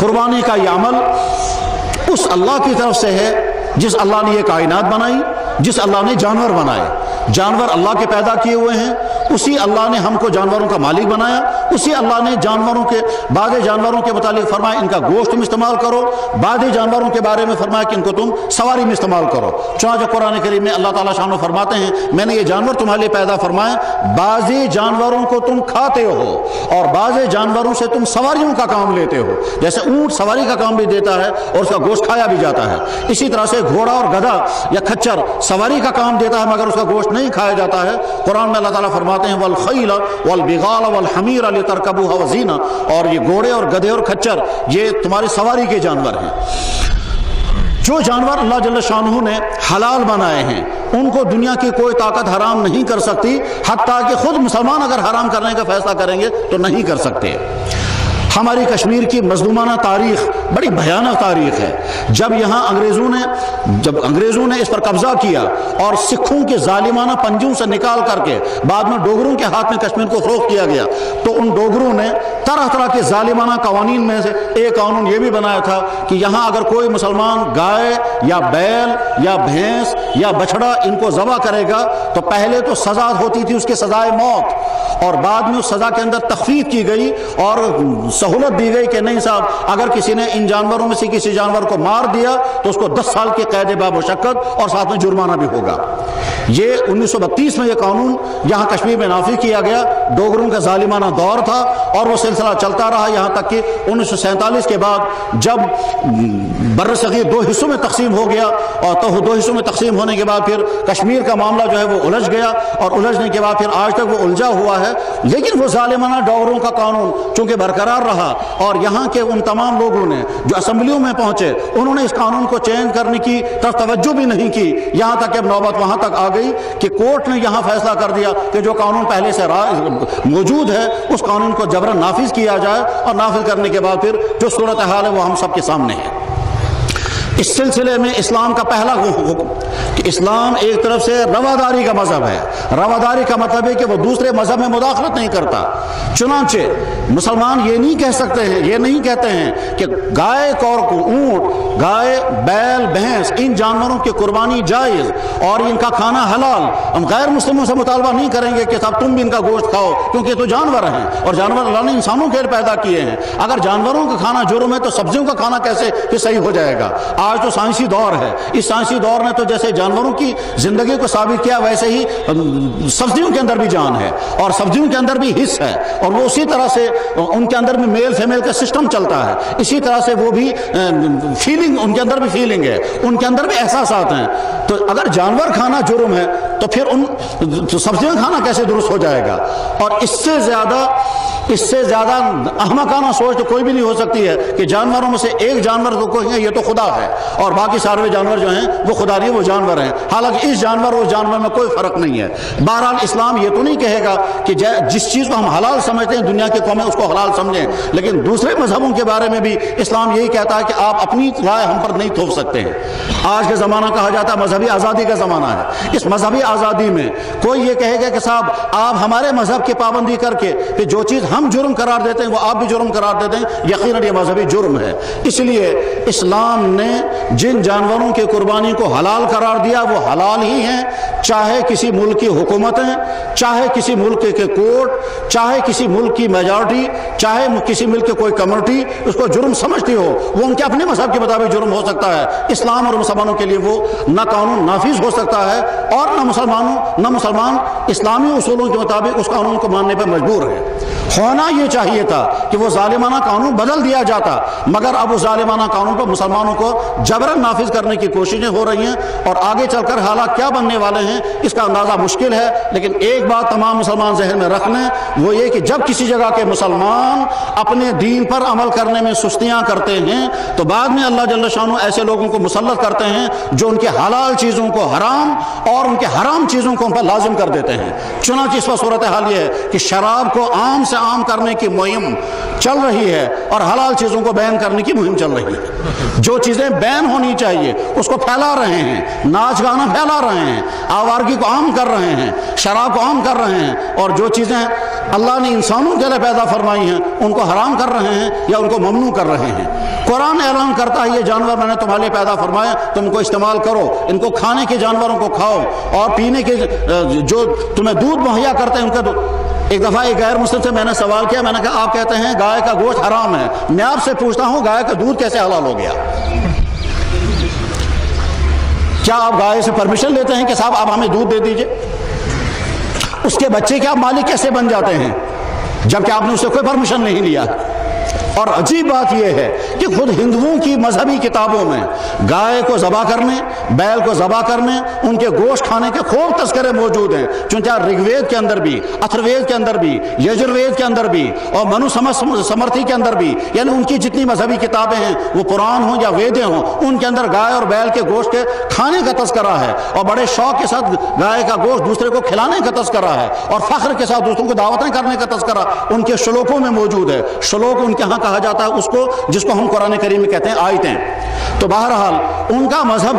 قربانی کا یہ عمل اس اللہ کی طرف سے ہے جس اللہ نے یہ کائنات بنائی، جس اللہ نے جانور بنائے۔ جانور اللہ کے پیدا کیے ہوئے ہیں، اسی اللہ نے ہم کو جانوروں کا مالک بنایا، اسی اللہ نے جانوروں کے بعض جانوروں کے متعلق فرمایا ان کا گوشت تم استعمال کرو، بعض جانوروں کے بارے میں فرمایا کہ ان کو تم سواری میں استعمال کرو۔ چنانچہ قرآن کریم میں اللہ تعالیٰ شان و فرماتے ہیں میں نے یہ جانور تمہارے لیے پیدا فرمایا، بعض جانوروں کو تم کھاتے ہو اور بعض جانوروں سے تم سواریوں کا کام لیتے ہو۔ جیسے اونٹ سواری کا کام بھی دیتا ہے اور اس کا گوشت کھایا بھی جاتا ہے، اسی طرح سے گھوڑا اور گدھا یا کھچر سواری کا کام دیتا ہے مگر اس کا گوشت نہیں کھایا جاتا ہے۔ قرآن میں اللہ تعالیٰ فرماتے ہیں والخیل والبغال والحمیر لترکبوها وزینہ، اور یہ گھوڑے اور گدھے اور کھچر یہ تمہاری سواری کے جانور ہیں۔ جو جانور اللہ جل شانہ نے حلال بنائے ہیں ان کو دنیا کی کوئی طاقت حرام نہیں کر سکتی، حتیٰ کہ خود مسلمان اگر حرام کرنے کا فیصلہ کریں گے تو نہیں کر سکتے۔ ہماری کشمیر کی مظلومانہ تاریخ بڑی بھیانک تاریخ ہے۔ جب انگریزوں نے اس پر قبضہ کیا اور سکھوں کے ظالمانہ پنجوں سے نکال کر کے بعد میں ڈوگروں کے ہاتھ میں کشمیر کو فروخت کیا گیا، تو ان ڈوگروں نے طرح طرح کے ظالمانہ قوانین میں سے ایک قانون یہ بھی بنایا تھا کہ یہاں اگر کوئی مسلمان گائے یا بیل یا بھینس یا بچڑا ان کو ذبح کرے گا تو پہلے تو سزا ہوتی تھی اس کے سزائے موت، اور بعد میں اس سزا کے اندر تخفیف کی گئی اور سہولت دی گئی کہ نہیں صاحب اگر کسی نے ان جانوروں میں سے کسی جانور کو مار دیا تو اس کو 10 سال کی قید بامشقت اور ساتھ میں جرمانہ بھی ہوگا۔ یہ 1932 میں یہ قانون یہاں کشمیر میں نافذ کیا گیا۔ ڈوگروں کا ظالمانہ دور تھا اور وہ سلسلہ چلتا رہا یہاں تک کہ 1947 کے بعد جب بر صغیر 2 حصوں میں تقسیم ہو گیا، اور تو 2 حصوں میں تقسیم ہونے کے بعد پھر کشمیر کا معاملہ جو ہے وہ الجھ گیا، اور الجھنے کے بعد پھر آج تک وہ الجھا ہوا ہے۔ لیکن وہ ظالمانہ ڈوگروں کا قانون چونکہ برقرار رہا، اور یہاں کے ان تمام لوگوں نے جو اسمبلیوں میں پہنچے انہوں نے اس قانون کو چینج کرنے کی طرف توجہ بھی نہیں کی، یہاں تک کہ اب نوبت وہاں تک آ گئی کہ کورٹ نے یہاں فیصلہ کر دیا کہ جو قانون پہلے سے موجود ہے اس قانون کو جبراً نافذ کیا جائے، اور نافذ کرنے کے بعد پھر جو صورتحال ہے وہ ہم سب کے سامنے ہے۔ اس سلسلے میں اسلام کا پہلا حکم کہ اسلام ایک طرف سے رواداری کا مذہب ہے۔ رواداری کا مطلب ہے کہ وہ دوسرے مذہب میں مداخلت نہیں کرتا۔ چنانچہ مسلمان یہ نہیں کہہ سکتے ہیں، یہ نہیں کہتے ہیں کہ گائے اور اونٹ، گائے بیل بھینس ان جانوروں کی قربانی جائز اور ان کا کھانا حلال۔ ہم غیر مسلموں سے مطالبہ نہیں کریں گے کہ صاحب تم بھی ان کا گوشت کھاؤ، کیونکہ یہ تو جانور ہیں اور جانور اللہ نے انسانوں کے پیدا کیے ہیں۔ اگر جانوروں کا کھانا جرم ہے تو سبزیوں کا کھانا کیسے کہ صحیح ہو جائے گا؟ آج تو سائنسی دور ہے، اس سائنسی دور نے تو جیسے جانوروں کی زندگی کو ثابت کیا ویسے ہی سبزیوں کے اندر بھی جان ہے اور سبزیوں کے اندر بھی حص ہے، اور وہ اسی طرح سے ان کے اندر بھی میل فیمیل کا سسٹم چلتا ہے، اسی طرح سے وہ بھی فیلنگ، ان کے اندر بھی فیلنگ ہے، ان کے اندر بھی احساسات ہیں۔ تو اگر جانور کھانا جرم ہے تو پھر ان سبزیاں کھانا کیسے درست ہو جائے گا؟ اور اس سے زیادہ احمقانہ سوچ تو کوئی بھی نہیں ہو سکتی ہے کہ جانوروں میں سے ایک جانور تو کوئی ہے یہ تو خدا ہے اور باقی سارے جانور جو ہیں وہ خدا نہیں، وہ جانور ہیں، حالانکہ اس جانور اور جانور میں کوئی فرق نہیں ہے۔ بہرحال اسلام یہ تو نہیں کہے گا کہ جس چیز کو ہم حلال سمجھتے ہیں دنیا کے قومیں اس کو حلال سمجھیں، لیکن دوسرے مذہبوں کے بارے میں بھی اسلام یہی کہتا ہے کہ آپ اپنی رائے ہم پر نہیں تھوپ سکتے ہیں۔ آج کا زمانہ کہا جاتا ہے مذہبی آزادی کا زمانہ ہے۔ اس مذہبی آزادی میں کوئی یہ کہے گا کہ صاحب آپ ہمارے مذہب کی پابندی کر کے کہ جو چیز ہم جرم قرار دیتے ہیں وہ آپ بھی جرم قرار دیتے ہیں، یقیناً یہ مذہبی جرم ہے۔ اس لیے اسلام نے جن جانوروں کی قربانی کو حلال قرار دیا وہ حلال ہی ہیں، چاہے کسی ملک کی حکومتیں، چاہے کسی ملک کے کورٹ، چاہے کسی ملک کی میجارٹی، چاہے کسی ملک کی کوئی کمیونٹی اس کو جرم سمجھتی ہو، وہ ان کے اپنے مذہب کے مطابق جرم ہو سکتا ہے۔ اسلام اور مسلمانوں کے لیے وہ نہ قانون نافذ ہو سکتا ہے اور نہ مسلمان اسلامی اصولوں کے مطابق اس قانون کو ماننے پر مجبور ہے۔ ہونا یہ چاہیے تھا کہ وہ ظالمانہ قانون بدل دیا جاتا، مگر اب اس ظالمانہ قانون پر مسلمانوں کو جبراً نافذ کرنے کی کوششیں ہو رہی ہیں، اور آگے چل کر حالات کیا بننے والے ہیں اس کا اندازہ مشکل ہے۔ لیکن ایک بات تمام مسلمان ذہن میں رکھ لیں، وہ یہ کہ جب کسی جگہ کے مسلمان اپنے دین پر عمل کرنے میں سستیاں کرتے ہیں تو بعد میں اللہ جل شانہ ایسے لوگوں کو مسلط کرتے ہیں جو ان کے حلال چیزوں کو حرام اور ان کے حرام چیزوں کو ہم پر لازم کر دیتے ہیں۔ چنانچہ اس وقت صورتحال یہ ہے کہ شراب کو عام سے عام کرنے کی مہم چل رہی ہے اور حلال چیزوں کو بین کرنے کی مہم چل رہی ہے۔ جو چیزیں بین ہونی چاہیے اس کو پھیلا رہے ہیں، ناچ گانا پھیلا رہے ہیں، آوارگی کو عام کر رہے ہیں، شراب کو عام کر رہے ہیں، اور جو چیزیں اللہ نے انسانوں کے لیے پیدا فرمائی ہیں ان کو حرام کر رہے ہیں یا ان کو ممنوع کر رہے ہیں۔ قرآن اعلان کرتا ہے یہ جانور میں نے تمہارے لیے پیدا فرمایا، تم کو استعمال کرو، ان کو کھانے کے جانوروں کو کھاؤ، اور پینے کے جو تمہیں دودھ مہیا کرتے ہیں ان کا ایک دفعہ ایک غیر مسلم سے میں نے سوال کیا، میں نے کہا آپ کہتے ہیں گائے کا گوشت حرام ہے، میں آپ سے پوچھتا ہوں گائے کا دودھ کیسے حلال ہو گیا؟ کیا آپ گائے سے پرمیشن لیتے ہیں کہ صاحب آپ ہمیں دودھ دے دیجئے؟ اس کے بچے کے آپ مالک کیسے بن جاتے ہیں جبکہ آپ نے اس سے کوئی پرمیشن نہیں لیا؟ اور عجیب بات یہ ہے کہ خود ہندوؤں کی مذہبی کتابوں میں گائے کو ذبح کرنے، بیل کو ذبح کرنے، ان کے گوشت کھانے کے خوب تذکرے موجود ہیں، چونکہ رگ وید کے اندر بھی، اتھر وید کے اندر بھی، یجروید کے اندر بھی، اور منو سمرتھی کے اندر بھی، یعنی ان کی جتنی مذہبی کتابیں ہیں وہ قرآن ہوں یا ویدیں ہوں، ان کے اندر گائے اور بیل کے گوشت کے کھانے کا تذکرہ ہے، اور بڑے شوق کے ساتھ گائے کا گوشت دوسرے کو کھلانے کا تذکرہ ہے، اور فخر کے ساتھ دوسروں کو دعوتیں کرنے کا تذکرہ ان کے شلوکوں میں موجود ہے۔ شلوک ان کے ہاں کہا جاتا ہے اس کو جس کو ہم قرآن کریم میں کہتے ہیں آیتیں۔ تو بہرحال ان کا مذہب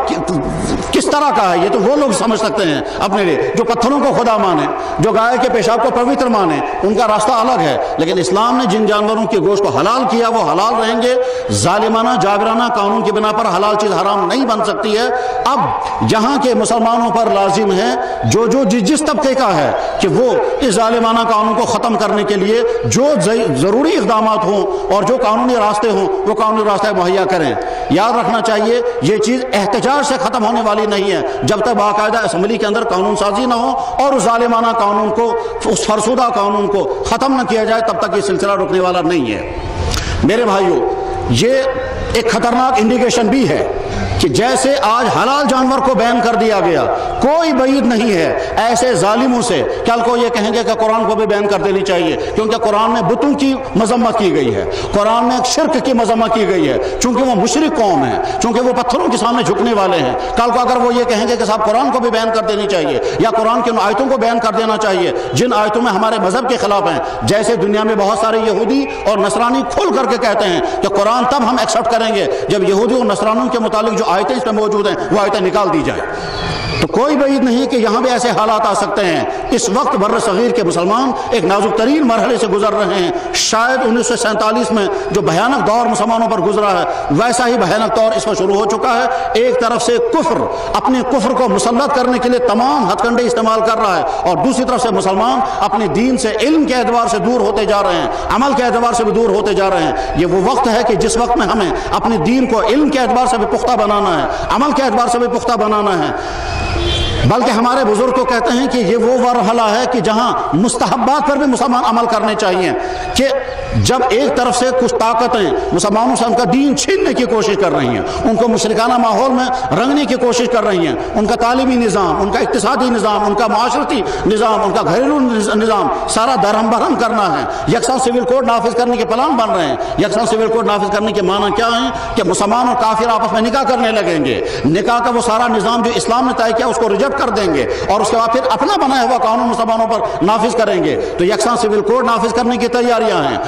کس طرح کا ہے یہ تو وہ لوگ سمجھ سکتے ہیں اپنے لیے، جو پتھروں کو خدا مانے، جو گائے کے پیشاب کو پوتر مانے، ان کا راستہ الگ ہے۔ لیکن اسلام نے جن جانوروں کے گوشت کو حلال کیا وہ حلال رہیں گے۔ ظالمانہ جابرانہ قانون کی بنا پر حلال چیز حرام نہیں بن سکتی ہے۔ اب یہاں کے مسلمانوں پر لازم ہے جو جس طبقے کا ہے کہ وہ اس ظالمانہ قانون کو ختم کرنے کے لیے جو ضروری اقدامات ہوں اور جو قانونی راستے ہوں وہ قانونی راستے مہیا کریں۔ یاد رکھنا چاہیے یہ چیز احتجاج سے ختم ہونے والی نہیں ہے جب تک باقاعدہ اسمبلی کے اندر قانون سازی نہ ہو اور اس ظالمانہ قانون کو، اس فرسودہ قانون کو ختم نہ کیا جائے تب تک یہ سلسلہ رکنے والا نہیں ہے۔ میرے بھائیوں، یہ ایک خطرناک انڈیکیشن بھی ہے کہ جیسے آج حلال جانور کو بین کر دیا گیا، کوئی بعید نہیں ہے ایسے ظالموں سے کل کو یہ کہیں گے کہ قرآن کو بھی بین کر دینی چاہیے، کیونکہ قرآن میں بتوں کی مذمت کی گئی ہے، قرآن میں شرک کی مذمت کی گئی ہے، چونکہ وہ مشرک قوم ہے، چونکہ وہ پتھروں کے سامنے جھکنے والے ہیں۔ کل کو اگر وہ یہ کہیں گے کہ صاحب قرآن کو بھی بین کر دینی چاہیے یا قرآن کی ان آیتوں کو بین کر دینا چاہیے جن آیتوں میں ہمارے مذہب کے خلاف ہیں، جیسے دنیا میں بہت سارے یہودی اور نصرانی کھل کر کے کہتے ہیں کہ قرآن تب ہم ایکسیپٹ کریں گے جب یہودی اور نصرانیوں کے متعلق جو آیتیں اس میں موجود ہیں وہ آیتیں نکال دی جائیں۔ تو کوئی بعید نہیں کہ یہاں بھی ایسے حالات آ سکتے ہیں۔ اس وقت بر صغیر کے مسلمان ایک نازک ترین مرحلے سے گزر رہے ہیں۔ شاید 1947 میں جو بھیانک دور مسلمانوں پر گزرا ہے ویسا ہی بھیانک دور اس میں شروع ہو چکا ہے۔ ایک طرف سے کفر اپنے کفر کو مسلط کرنے کے لیے تمام ہتھ کنڈے استعمال کر رہا ہے، اور دوسری طرف سے مسلمان اپنے دین سے علم کے اعتبار سے دور ہوتے جا رہے ہیں، عمل کے اعتبار سے بھی دور ہوتے جا رہے ہیں۔ یہ وہ وقت ہے کہ جس وقت میں ہمیں اپنے دین کو علم کے اعتبار سے بھی پختہ بنانا ہے، عمل کے اعتبار سے بھی پختہ بنانا ہے۔ بلکہ ہمارے بزرگ تو کہتے ہیں کہ یہ وہ مرحلہ ہے کہ جہاں مستحبات پر بھی مسلمان عمل کرنے چاہیے، کہ جب ایک طرف سے کچھ طاقتیں مسلمانوں سے ان کا دین چھیننے کی کوشش کر رہی ہیں، ان کو مشرکانہ ماحول میں رنگنے کی کوشش کر رہی ہیں، ان کا تعلیمی نظام، ان کا اقتصادی نظام، ان کا معاشرتی نظام، ان کا گھریلو نظام سارا درہم برہم کرنا ہے، یکساں سول کوڈ نافذ کرنے کے پلان بن رہے ہیں۔ یکساں سول کوڈ نافذ کرنے کے معنی کیا ہیں کہ مسلمان اور کافر آپس میں نکاح کرنے لگیں گے، نکاح کا وہ سارا نظام جو اسلام نے طے کیا اس کو ریجیکٹ کر دیں گے اور اس کے بعد پھر اپنا بنایا ہوا قانون مسلمانوں پر نافذ کریں گے۔ تو یکساں سول کوڈ نافذ کرنے کی تیاریاں ہیں،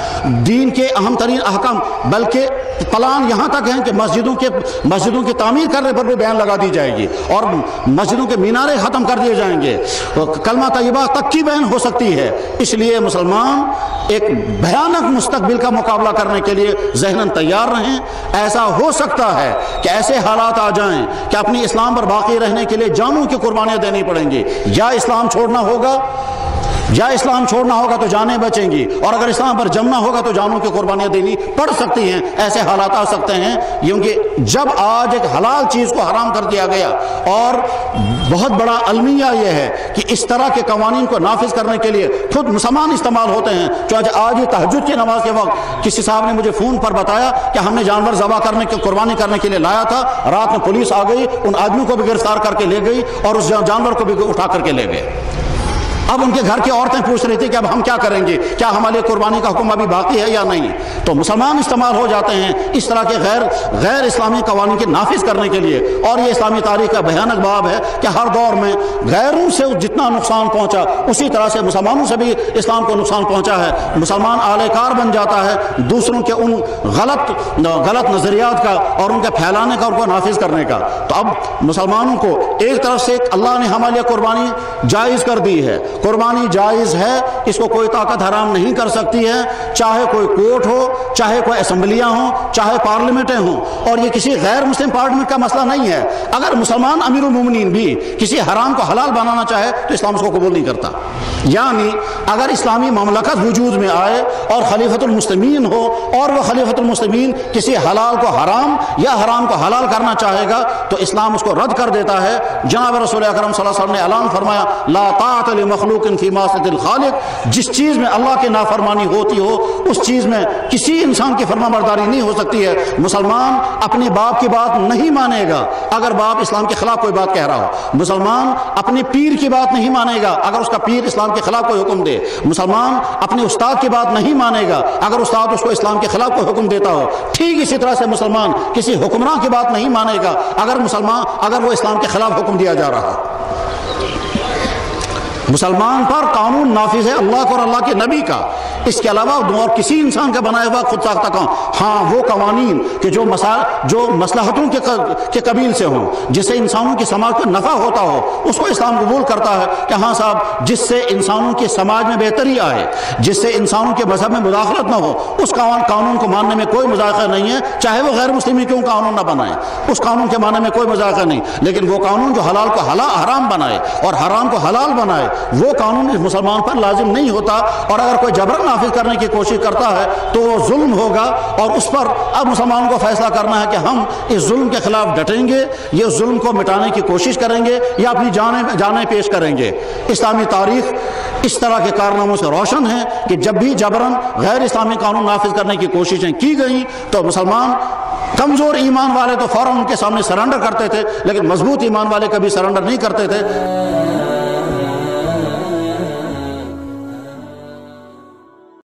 دین کے اہم ترین احکام، بلکہ پلان یہاں تک ہیں کہ مسجدوں کی تعمیر کرنے پر بھی بیان لگا دی جائے گی اور مسجدوں کے مینارے ختم کر دیے جائیں گے، کلمہ طیبہ تک کی بیان ہو سکتی ہے۔ اس لیے مسلمان ایک بھیانک مستقبل کا مقابلہ کرنے کے لیے ذہناً تیار رہیں۔ ایسا ہو سکتا ہے کہ ایسے حالات آ جائیں کہ اپنی اسلام پر باقی رہنے کے لیے جانوں کی قربانیاں دینی پڑیں گی، یا اسلام چھوڑنا ہوگا تو جانیں بچیں گی، اور اگر اسلام پر جمنا ہوگا تو جانوں کی قربانیاں دینی پڑ سکتی ہیں۔ ایسے حالات آ سکتے ہیں کیونکہ جب آج ایک حلال چیز کو حرام کر دیا گیا، اور بہت بڑا المیہ یہ ہے کہ اس طرح کے قوانین کو نافذ کرنے کے لیے خود مسلمان استعمال ہوتے ہیں۔ چونکہ آج یہ تہجد کی نماز کے وقت کسی صاحب نے مجھے فون پر بتایا کہ ہم نے جانور ذبح کرنے کے قربانی کرنے کے لیے لایا تھا، رات میں پولیس آ گئی، ان آدمیوں کو بھی گرفتار کر کے لے گئی اور اس جانور کو بھی اٹھا کر کے لے گئے۔ اب ان کے گھر کی عورتیں پوچھ رہی تھی کہ اب ہم کیا کریں گے، کیا ہمارے قربانی کا حکم ابھی باقی ہے یا نہیں؟ تو مسلمان استعمال ہو جاتے ہیں اس طرح کے غیر اسلامی قوانین کے نافذ کرنے کے لیے۔ اور یہ اسلامی تاریخ کا بھیانک باب ہے کہ ہر دور میں غیروں سے جتنا نقصان پہنچا اسی طرح سے مسلمانوں سے بھی اسلام کو نقصان پہنچا ہے۔ مسلمان آلے کار بن جاتا ہے دوسروں کے ان غلط نظریات کا اور ان کے پھیلانے کا، ان کو نافذ کرنے کا۔ تو اب مسلمانوں کو ایک طرف سے اللہ نے ہمارے لیے قربانی جائز کر دی ہے، قربانی جائز ہے، اس کو کوئی طاقت حرام نہیں کر سکتی ہے، چاہے کوئی کورٹ ہو، چاہے کوئی اسمبلیاں ہوں، چاہے پارلیمنٹیں ہوں۔ اور یہ کسی غیر مسلم پارلیمنٹ کا مسئلہ نہیں ہے۔ اگر مسلمان امیر المومنین بھی کسی حرام کو حلال بنانا چاہے تو اسلام اس کو قبول نہیں کرتا۔ یعنی اگر اسلامی مملکت وجود میں آئے اور خلیفۃ المسلمین ہو اور وہ خلیفۃ المسلمین کسی حلال کو حرام یا حرام کو حلال کرنا چاہے گا تو اسلام اس کو رد کر دیتا ہے۔ جناب رسول اکرم صلی اللہ علیہ وسلم نے اعلان فرمایا لا طاعت لمخلوق فی معصیۃ الخالق، جس چیز میں اللہ کی نافرمانی ہوتی ہو اس چیز میں کسی انسان کی فرمانبرداری نہیں ہو سکتی ہے۔ مسلمان اپنے باپ کی بات نہیں مانے گا اگر باپ اسلام کے خلاف کوئی بات کہہ رہا ہو، مسلمان اپنے پیر کی بات نہیں مانے گا اگر اس کا پیر اسلام کے خلاف کوئی حکم دے، مسلمان اپنے استاد کی بات نہیں مانے گا اگر استاد اس کو اسلام کے خلاف کوئی حکم دیتا ہو۔ ٹھیک اسی طرح سے مسلمان کسی حکمراں کی بات نہیں مانے گا اگر وہ اسلام کے خلاف حکم دیا جا رہا ہے۔ مسلمان پر قانون نافذ ہے اللہ کا اور اللہ کے نبی کا، اس کے علاوہ اور کسی انسان کا بنایا ہوا خود ساختہ قانون۔ ہاں وہ قوانین کہ جو مصلحتوں کے قبیل سے ہوں، جس سے انسانوں کی سماج کو نفع ہوتا ہو، اس کو اسلام قبول کرتا ہے کہ ہاں صاحب جس سے انسانوں کی سماج میں بہتری آئے، جس سے انسانوں کے مذہب میں مداخلت نہ ہو، اس قانون کو ماننے میں کوئی مذاکرہ نہیں ہے، چاہے وہ غیر مسلم کیوں قانون نہ بنائے، اس قانون کے ماننے میں کوئی مذاکرہ نہیں۔ لیکن وہ قانون جو حلال کو حرام بنائے اور حرام کو حلال بنائے وہ قانون اس مسلمان پر لازم نہیں ہوتا، اور اگر کوئی جبرن نافذ کرنے کی کوشش کرتا ہے تو وہ ظلم ہوگا، اور اس پر اب مسلمانوں کو فیصلہ کرنا ہے کہ ہم اس ظلم کے خلاف ڈٹیں گے، یہ ظلم کو مٹانے کی کوشش کریں گے یا اپنی جانیں پیش کریں گے۔ اسلامی تاریخ اس طرح کے کارناموں سے روشن ہے کہ جب بھی جبرن غیر اسلامی قانون نافذ کرنے کی کوششیں کی گئیں تو مسلمان کمزور ایمان والے تو فوراً ان کے سامنے سرنڈر کرتے تھے، لیکن مضبوط ایمان والے کبھی سرنڈر نہیں کرتے تھے۔